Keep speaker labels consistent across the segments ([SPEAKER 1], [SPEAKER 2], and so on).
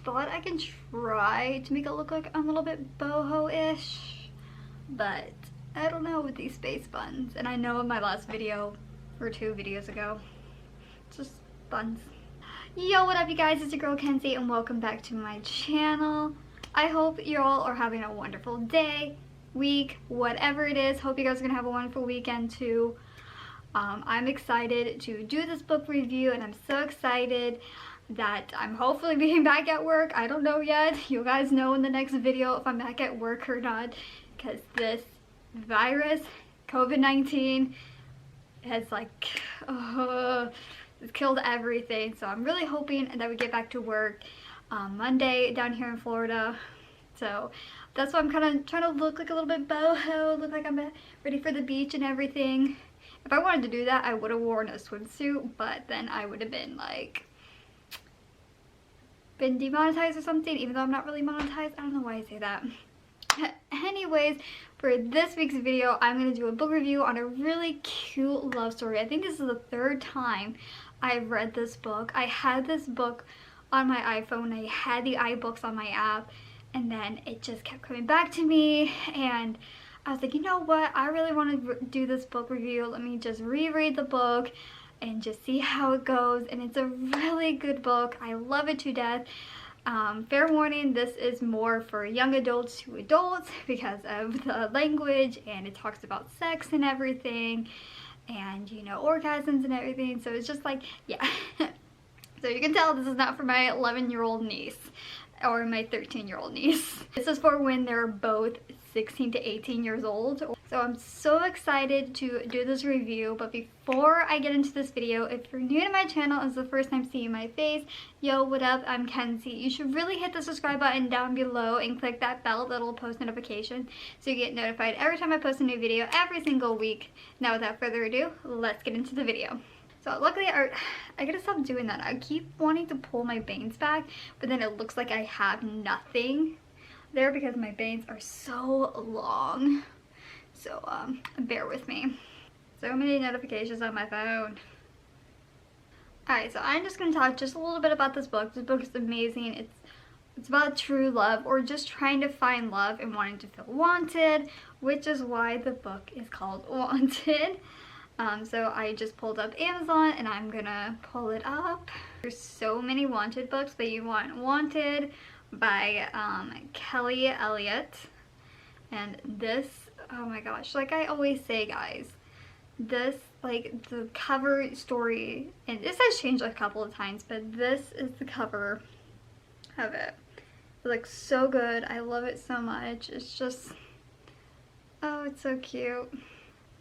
[SPEAKER 1] thought I can try to make it look like I'm a little bit boho-ish, but I don't know with these space buns. And I know in my last video, or 2 videos ago, it's just buns. Yo, what up you guys, it's your girl Kenzie and welcome back to my channel. I hope you all are having a wonderful day, week, whatever it is. Hope you guys are gonna have a wonderful weekend too. I'm excited to do this book review, and I'm so excited that I'm hopefully being back at work. I don't know yet. You guys know in the next video if I'm back at work or not, because this virus, COVID-19, has it's killed everything. So I'm really hoping that we get back to work Monday down here in Florida. So that's why I'm kind of trying to look like a little bit boho, look like I'm ready for the beach and everything. If I wanted to do that, I would have worn a swimsuit, but then I would have been demonetized or something, even though I'm not really monetized. I don't know why I say that. Anyways, for this week's video, I'm going to do a book review on a really cute love story. I think this is the 3rd time I've read this book. I had this book on my iPhone. I had the iBooks on my app, and then it just kept coming back to me, and I was like, you know what, I really want to do this book review. Let me just reread the book and just see how it goes. And it's a really good book. I love it to death. Fair warning, this is more for young adults to adults because of the language, and it talks about sex and everything, and you know, orgasms and everything. So it's just like, yeah. So you can tell this is not for my 11-year-old niece or my 13-year-old niece. This is for when they're both 16 to 18 years old. So I'm so excited to do this review, but before I get into this video, if you're new to my channel and it's the first time seeing my face, yo, what up, I'm Kenzie. You should really hit the subscribe button down below and click that bell, that little post notification, so you get notified every time I post a new video every single week. Now without further ado, let's get into the video. So luckily, I gotta stop doing that. I keep wanting to pull my bangs back, but then it looks like I have nothing there because my bangs are so long. So bear with me. So many notifications on my phone. Alright, so I'm just gonna talk just a little bit about this book. This book is amazing. It's about true love, or just trying to find love and wanting to feel wanted, which is why the book is called Wanted. So I just pulled up Amazon and I'm gonna pull it up. There's so many Wanted books, but you want Wanted by Kelly Elliott. And this, oh my gosh, like I always say guys, this, like the cover story, and this has changed a couple of times, but this is the cover of it. It looks so good. I love it so much. It's just, oh, it's so cute.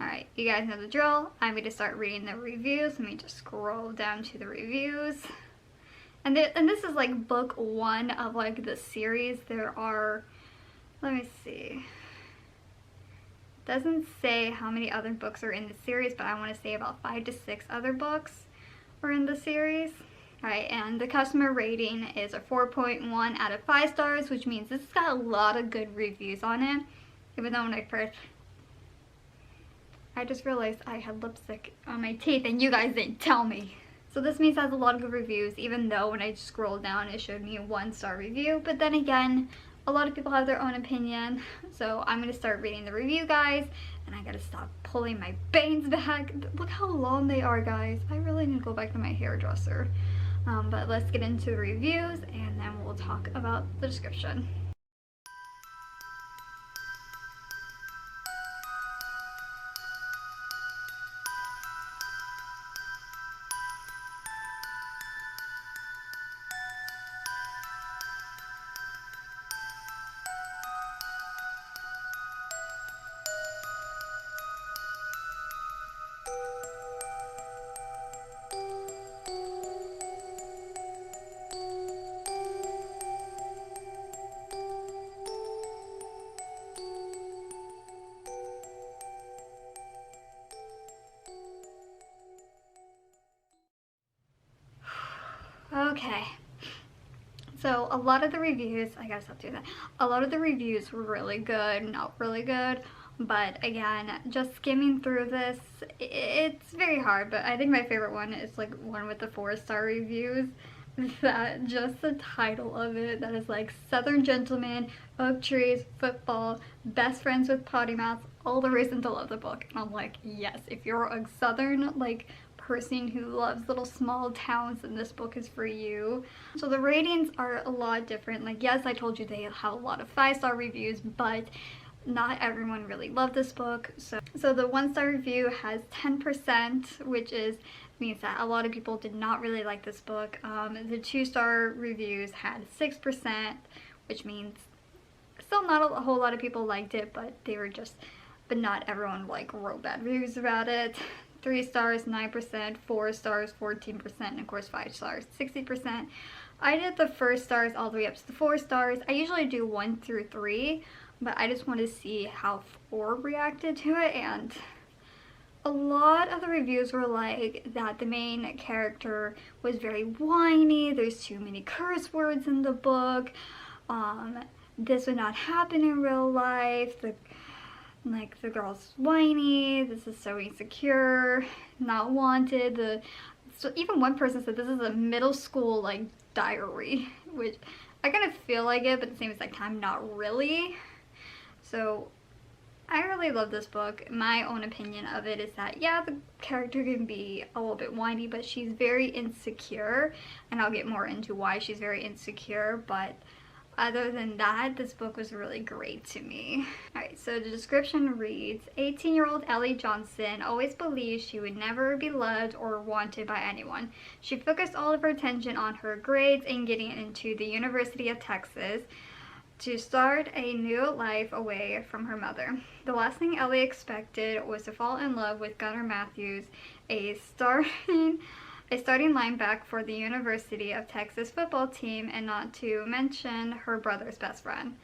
[SPEAKER 1] Alright, you guys know the drill. I'm going to start reading the reviews. Let me just scroll down to the reviews. And this is like book 1 of like the series. There are, let me see. It doesn't say how many other books are in the series, but I want to say about 5 to 6 other books are in the series. Alright, and the customer rating is a 4.1 out of 5 stars, which means this has got a lot of good reviews on it. Even though when I just realized I had lipstick on my teeth and you guys didn't tell me. So this means it has a lot of good reviews, even though when I scrolled down it showed me a 1-star review. But then again, a lot of people have their own opinion. So I'm going to start reading the review, guys. And I got to stop pulling my bangs back. Look how long they are, guys. I really need to go back to my hairdresser. But let's get into the reviews and then we'll talk about the description. Okay, so a lot of the reviews, I gotta stop doing that. A lot of the reviews were really good, not really good. But again, just skimming through this, it's very hard. But I think my favorite one is like one with the 4-star reviews. that just the title of it, that is like Southern Gentleman, Oak Trees, Football, Best Friends with Potty Mouths, all the reason to love the book. And I'm like, yes, if you're a Southern like person who loves little small towns, then this book is for you. So the ratings are a lot different. Like, yes, I told you they have a lot of 5-star reviews, but not everyone really loved this book. So the 1-star review has 10%, which means that a lot of people did not really like this book. The 2-star reviews had 6%, which means still not a whole lot of people liked it, but not everyone like wrote bad reviews about it. 3 stars, 9%, 4 stars, 14%, and of course 5 stars, 60%. I did the first stars all the way up to the 4 stars. I usually do 1 through 3, but I just wanted to see how 4 reacted to it, and a lot of the reviews were like that the main character was very whiny, there's too many curse words in the book, this would not happen in real life, the girl's whiny, this is so insecure, not wanted. So even one person said this is a middle school like diary, which I kind of feel like it, but at the same exact time not really. So I really love this book. My own opinion of it is that, yeah, the character can be a little bit whiny, but she's very insecure, and I'll get more into why she's very insecure, but other than that, this book was really great to me. Alright, so the description reads, 18-year-old Ellie Johnson always believed she would never be loved or wanted by anyone. She focused all of her attention on her grades and getting into the University of Texas to start a new life away from her mother. The last thing Ellie expected was to fall in love with Gunnar Matthews, a starting linebacker for the University of Texas football team, and not to mention her brother's best friend.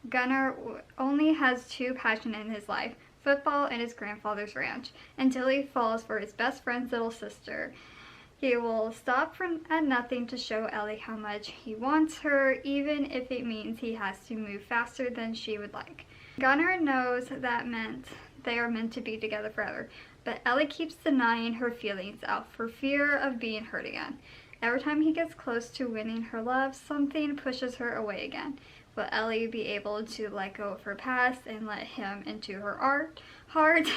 [SPEAKER 1] Gunnar only has 2 passions in his life, football and his grandfather's ranch, until he falls for his best friend's little sister. He will stop at nothing to show Ellie how much he wants her, even if it means he has to move faster than she would like. Gunnar knows that they are meant to be together forever, but Ellie keeps denying her feelings out for fear of being hurt again. Every time he gets close to winning her love, something pushes her away again. Will Ellie be able to let go of her past and let him into her heart,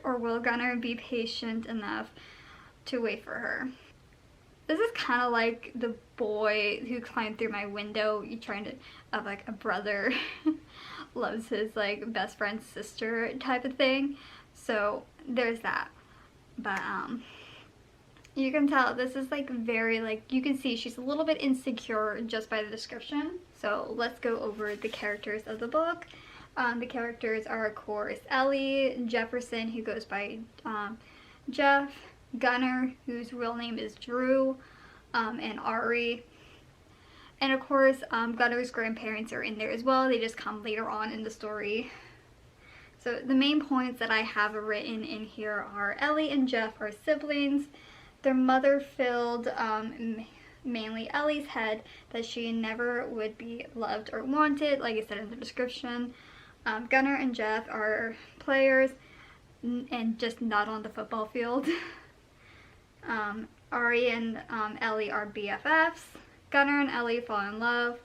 [SPEAKER 1] or will Gunnar be patient enough to wait for her? This is kind of like the boy who climbed through my window, of like a brother loves his like best friend's sister type of thing. So there's that. But you can tell this is like very like, you can see she's a little bit insecure just by the description. So let's go over the characters of the book. The characters are, of course, Ellie, Jefferson, who goes by Jeff, Gunnar, whose real name is Drew, and Ari. And of course, Gunnar's grandparents are in there as well. They just come later on in the story. So the main points that I have written in here are Ellie and Jeff are siblings. Their mother filled mainly Ellie's head that she never would be loved or wanted, like I said in the description. Gunnar and Jeff are players and just not on the football field. Ari and Ellie are BFFs. Gunnar and Ellie fall in love.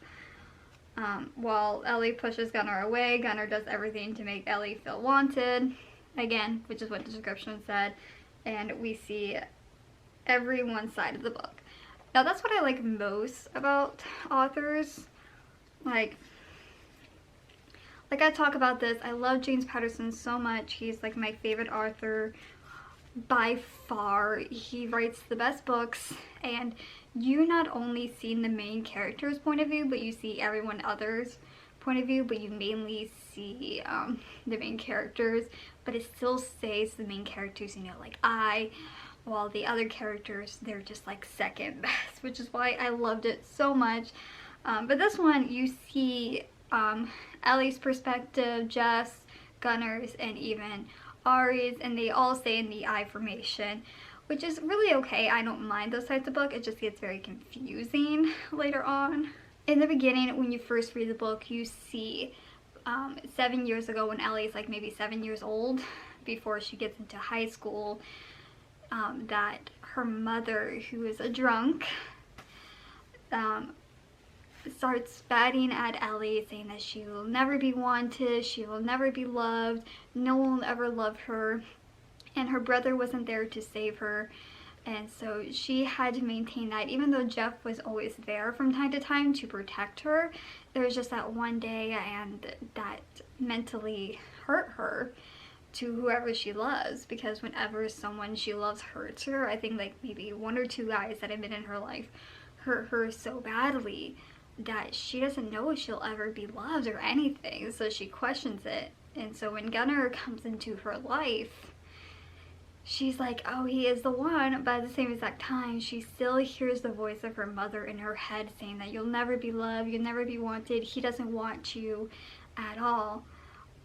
[SPEAKER 1] While Ellie pushes Gunnar away, Gunnar does everything to make Ellie feel wanted. Again, which is what the description said. And we see every one side of the book. Now that's what I like most about authors. Like I talk about this, I love James Patterson so much. He's like my favorite author by far. He writes the best books, and you not only see the main character's point of view, but you see everyone else's point of view, but you mainly see the main characters, but it still stays the main characters, you know, like while the other characters, they're just like second best, which is why I loved it so much. But this one, you see Ellie's perspective, Jess, Gunnar's, and even Ari's, and they all stay in the I formation, which is really okay. I don't mind those types of book. It just gets very confusing later on. In the beginning, when you first read the book, you see 7 years ago when Ellie's like maybe 7 years old, before she gets into high school, that her mother, who is a drunk, starts batting at Ellie, saying that she will never be wanted, she will never be loved, no one will ever love her, and her brother wasn't there to save her. And so she had to maintain that, even though Jeff was always there from time to time to protect her. There was just that one day, and that mentally hurt her to whoever she loves, because whenever someone she loves hurts her, I think like maybe 1 or 2 guys that have been in her life hurt her so badly that she doesn't know if she'll ever be loved or anything, so she questions it. And so when Gunnar comes into her life, she's like, oh, he is the one, but at the same exact time, she still hears the voice of her mother in her head saying that you'll never be loved, you'll never be wanted, he doesn't want you at all.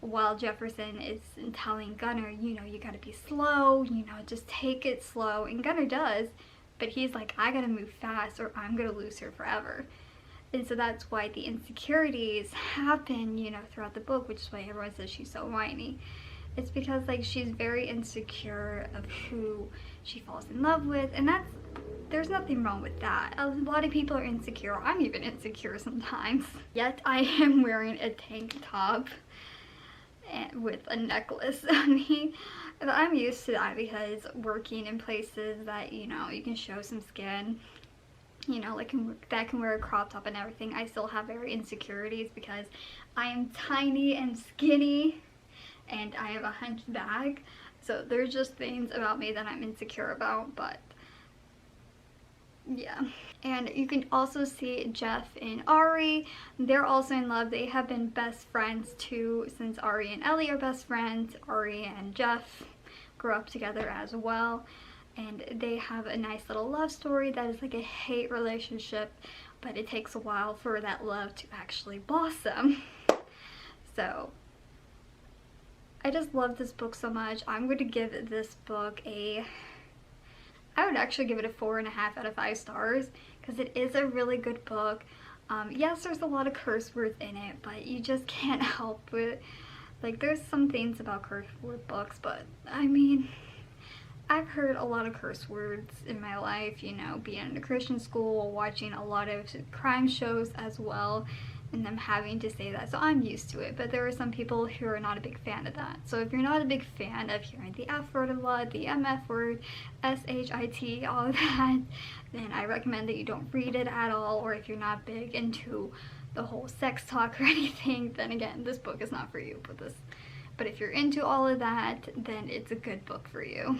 [SPEAKER 1] While Jefferson is telling Gunnar, you know, you gotta be slow, you know, just take it slow. And Gunnar does, but he's like, I gotta move fast or I'm gonna lose her forever. And so that's why the insecurities happen, you know, throughout the book, which is why everyone says she's so whiny. It's because like she's very insecure of who she falls in love with, and there's nothing wrong with that. A lot of people are insecure. I'm even insecure sometimes. Yet I am wearing a tank top and with a necklace on me. But I'm used to that because working in places that, you know, you can show some skin, you know, like that can wear a crop top and everything, I still have very insecurities because I am tiny and skinny and I have a hunched back. So there's just things about me that I'm insecure about, but yeah. And you can also see Jeff and Ari. They're also in love. They have been best friends too, since Ari and Ellie are best friends. Ari and Jeff grew up together as well, and they have a nice little love story that is like a hate relationship, but it takes a while for that love to actually blossom. So I just love this book so much. I'm going to give this book I would actually give it a 4.5 out of 5 stars, because it is a really good book. Yes, there's a lot of curse words in it, but you just can't help it. Like, there's some things about curse word books, but I mean, I've heard a lot of curse words in my life, you know, being in a Christian school, watching a lot of crime shows as well, and them having to say that, so I'm used to it. But there are some people who are not a big fan of that. So if you're not a big fan of hearing the F word a lot, the MF word, SHIT, all of that, then I recommend that you don't read it at all. Or if you're not big into the whole sex talk or anything, then again, this book is not for you. But if you're into all of that, then it's a good book for you.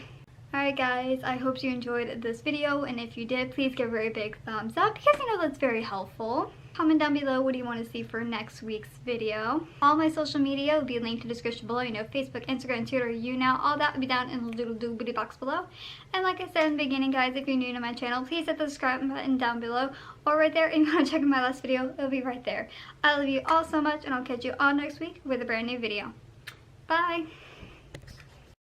[SPEAKER 1] Alright guys, I hope you enjoyed this video, and if you did, please give a very big thumbs up, because you know that's very helpful. Comment down below what do you want to see for next week's video. All my social media will be linked in the description below. You know, Facebook, Instagram, Twitter, all that will be down in the little doobly box below. And like I said in the beginning, guys, if you're new to my channel, please hit the subscribe button down below, or right there. If you want to check out my last video, it'll be right there. I love you all so much, and I'll catch you all next week with a brand new video. Bye!